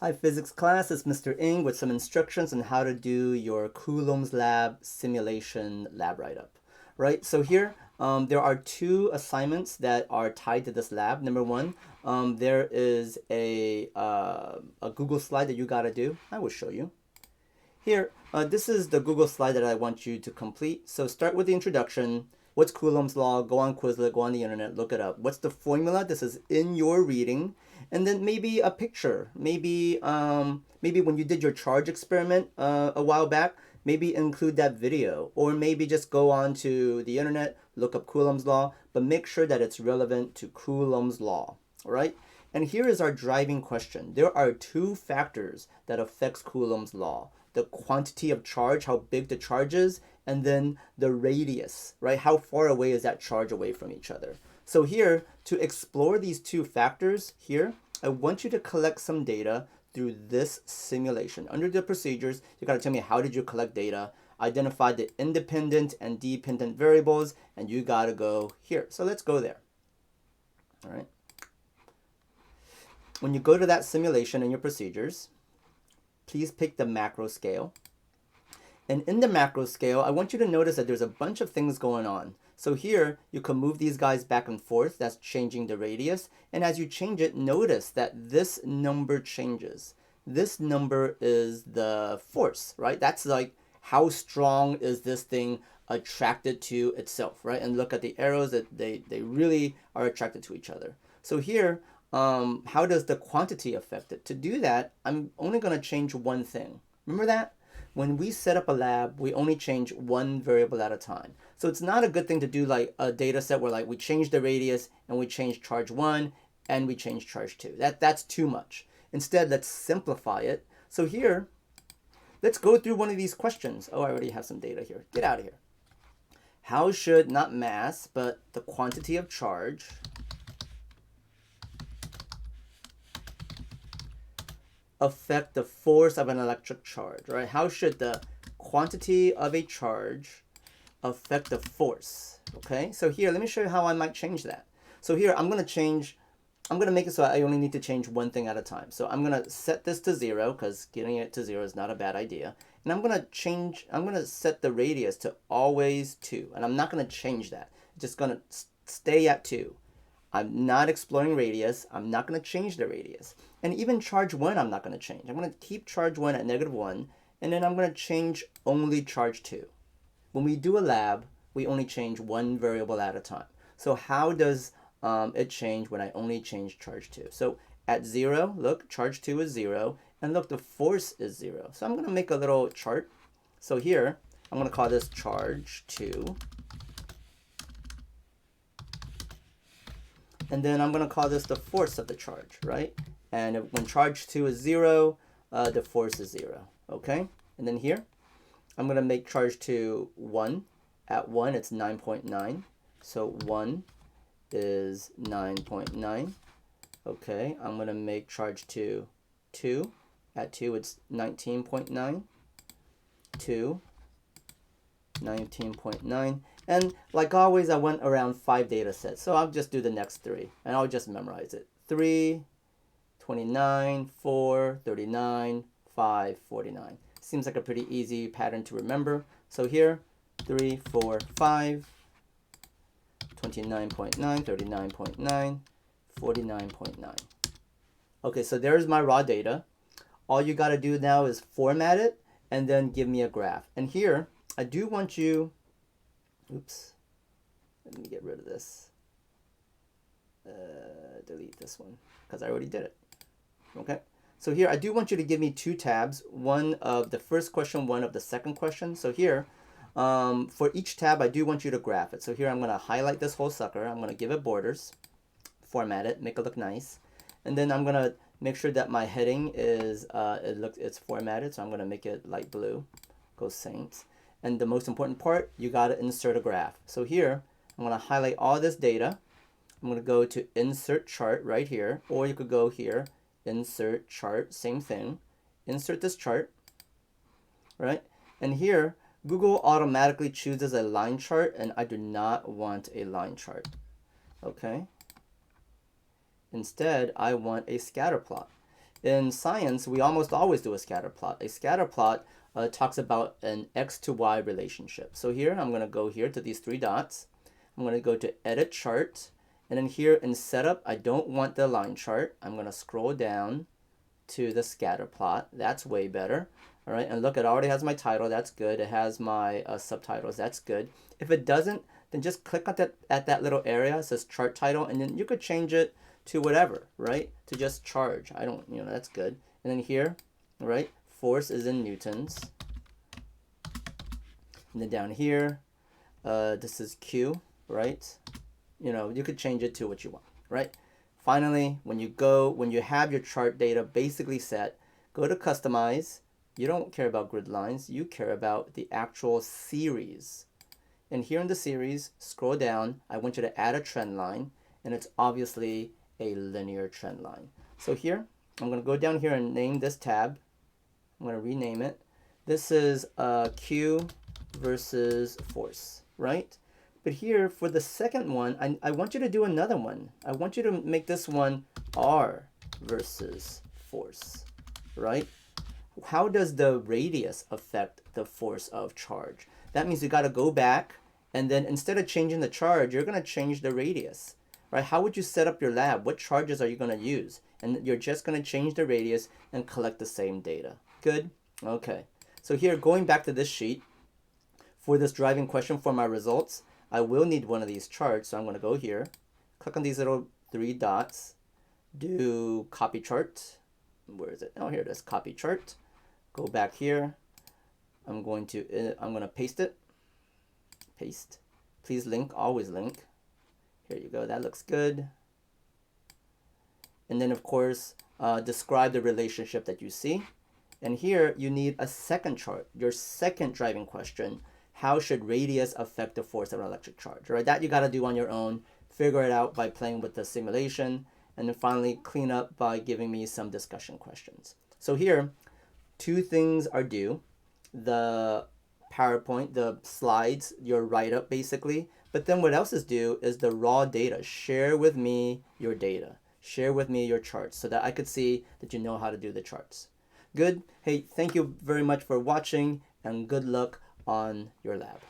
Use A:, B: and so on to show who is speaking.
A: Hi physics class, it's Mr. Ng with some instructions on how to do your Coulomb's lab simulation lab write-up. Right, so here there are two assignments that are tied to this lab. Number one, there is a Google slide that you gotta do. I will show you. Here, this is the Google slide that I want you to complete. So start with the introduction. What's Coulomb's law? Go on Quizlet, go on the internet, look it up. What's the formula? This is in your reading. And then maybe a picture. Maybe when you did your charge experiment a while back, maybe include that video. Or maybe just go on to the internet, look up Coulomb's law, but make sure that it's relevant to Coulomb's law. All right? And here is our driving question. There are two factors that affects Coulomb's law. The quantity of charge, how big the charge is, and then the radius, right? How far away is that charge away from each other? So here, to explore these two factors here, I want you to collect some data through this simulation. Under the procedures, you gotta tell me how did you collect data, identify the independent and dependent variables, and you gotta go here. So let's go there, all right? When you go to that simulation in your procedures, please pick the macro scale. And in the macro scale, I want you to notice that there's a bunch of things going on. So here, you can move these guys back and forth. That's changing the radius. And as you change it, notice that this number changes. This number is the force, right? That's like how strong is this thing attracted to itself, right? And look at the arrows that they really are attracted to each other. So here, how does the quantity affect it? To do that, I'm only going to change one thing. Remember that? When we set up a lab, we only change one variable at a time. So it's not a good thing to do like a data set where like we change the radius and we change charge 1 and we change charge 2. That's too much. Instead, let's simplify it. So here, let's go through one of these questions. Oh, I already have some data here. Get out of here. How should, not mass, but the quantity of charge affect the force of an electric charge, right? How should the quantity of a charge affect the force? Okay, so here, let me show you how I might change that. So here, I'm going to make it so I only need to change one thing at a time. So I'm going to set this to 0, because getting it to 0 is not a bad idea. And I'm going to set the radius to always 2. And I'm not going to change that. It's just going to stay at 2. I'm not exploring radius. I'm not going to change the radius. And even charge 1, I'm not going to change. I'm going to keep charge 1 at -1, and then I'm going to change only charge 2. When we do a lab, we only change one variable at a time. So how does it change when I only change charge 2? So at 0, look, charge 2 is 0, and look, the force is 0. So I'm going to make a little chart. So here, I'm going to call this charge 2. And then I'm going to call this the force of the charge, right? And when charge 2 is 0, the force is 0, okay? And then here, I'm going to make charge 2 1. At 1, it's 9.9. So 1 is 9.9. Okay, I'm going to make charge 2 2. At 2, it's 19.9. 2, 19.9. And like always, I went around 5 data sets. So I'll just do the next 3, and I'll just memorize it. 3, 29, 4, 39, 5, 49. Seems like a pretty easy pattern to remember. So here, 3, 4, 5, 29.9, 39.9, 49.9. Okay, so there's my raw data. All you got to do now is format it and then give me a graph. And here, I do want you, oops, let me get rid of this. Delete this one, because I already did it. Okay, so here I do want you to give me 2 tabs, one of the first question, one of the second question. So here, for each tab, I do want you to graph it. So here I'm going to highlight this whole sucker. I'm going to give it borders, format it, make it look nice. And then I'm going to make sure that my heading is, it's formatted. So I'm going to make it light blue, go Saints. And the most important part, you got to insert a graph. So here, I'm going to highlight all this data. I'm going to go to insert chart right here, or you could go here, insert chart, same thing. Insert this chart, right? And here, Google automatically chooses a line chart, and I do not want a line chart, okay? Instead, I want a scatter plot. in science, we almost always do a scatter plot. A scatter plot talks about an x to y relationship. So here, I'm going to go here to these three dots. I'm going to go to Edit Chart. And then here in Setup, I don't want the line chart. I'm going to scroll down to the scatter plot. That's way better. All right, and look, it already has my title. That's good. It has my subtitles. That's good. If it doesn't, then just click on that little area. It says chart title, and then you could change it to whatever, right? To just charge. I don't, that's good. And then here, right, force is in newtons. And then down here, this is Q, right? You could change it to what you want, right? Finally, when you have your chart data basically set, go to Customize. You don't care about grid lines. You care about the actual series. And here in the series, scroll down. I want you to add a trend line, and it's obviously a linear trend line. So here, I'm going to go down here and name this tab. I'm going to rename it. This is Q versus force, right? But here, for the second one, I want you to do another one. I want you to make this one R versus force, right? How does the radius affect the force of charge? That means you got to go back, and then instead of changing the charge, you're going to change the radius, right? How would you set up your lab? What charges are you going to use? And you're just going to change the radius and collect the same data. Good? Okay. So here, going back to this sheet, for this driving question for my results, I will need one of these charts. So I'm going to go here, click on these little three dots, do copy chart. Where is it? Oh, here it is, copy chart. Go back here. I'm going to paste it. Paste. Please link, always link. Here you go, that looks good. And then of course, describe the relationship that you see. And here you need a second chart, your second driving question. How should radius affect the force of an electric charge? Right? That you got to do on your own. Figure it out by playing with the simulation. And then finally clean up by giving me some discussion questions. So here, two things are due. The PowerPoint, the slides, your write-up basically. But then what else is due is the raw data. Share with me your data. Share with me your charts so that I could see that you know how to do the charts. Good. Hey, thank you very much for watching, and good luck on your lab.